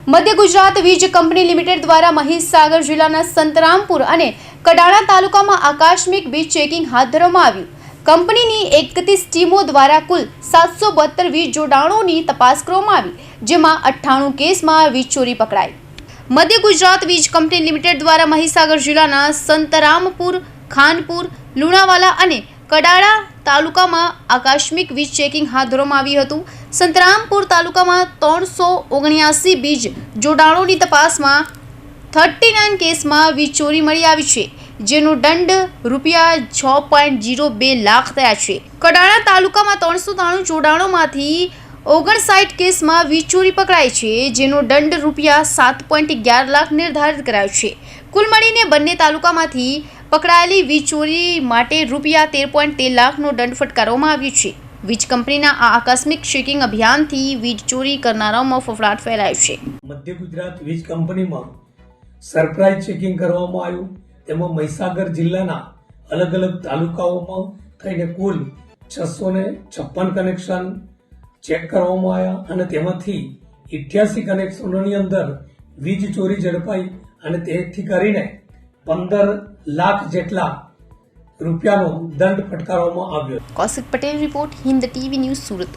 મધ્ય ગુજરાત વીજ company limited દ્વારા મહીસાગર જિલ્લાના સંતરામપુર અને કડાણા તાલુકામાં આકસ્મિક વીજ ચેકિંગ હાથ ધરવામાં આવ્યું। કંપનીની 31 ટીમો દ્વારા કુલ 772 વીજ જોડાણોની તપાસ કરવામાં આવી, જેમાં 98 કેસમાં વીજ ચોરી પકડાઈ। મધ્ય ગુજરાત વીજ કંપની લિમિટેડ દ્વારા મહીસાગર જિલ્લાના સંતરામપુર, ખાનપુર, લુણાવાલા અને કડાણા તાલુકામાં આકસ્મિક વીજ ચેકિંગ હાથ ધરવામાં આવ્યું હતું। સંતરામપુર તાલુકામાં 379 વીજ જોડાણોની તપાસમાં 39 કેસમાં વીજ ચોરી મળી આવી છે, જેનો દંડ ₹6.02 લાખ થયા છે। કડાણા તાલુકામાં 393 જોડાણોમાંથી 59 કેસમાં વીજ ચોરી પકડાઈ છે, જેનો દંડ ₹7.11 લાખ નિર્ધારિત કરાયો છે। કુલ મળીને બંને તાલુકામાંથી પકડાયેલી વીજ ચોરી માટે ₹13.13 લાખનો દંડ ફટકારવામાં આવ્યો છે। વીજ કંપનીના આ આકસ્મિક ચેકિંગ અભિયાનથી વીજ ચોરી કરનારાઓમાં ફફડાટ ફેલાયો છે। મધ્ય ગુજરાત વીજ કંપનીમાં સરપ્રાઇઝ ચેકિંગ કરવામાં આવ્યું, તેમાં મહીસાગર જિલ્લાના અલગ અલગ તાલુકાઓમાં થઈને કુલ 656 કનેક્શન ચેક કરવામાં આવ્યા અને તેમાંથી 88 કનેક્શનોની અંદર વીજ ચોરી ઝડપાઈ અને તેથી કરીને 15 લાખ જેટલા રૂપિયાનો દંડ ફટકારવામાં આવ્યો। Kaushik Patel report, Hind TV news, Surat.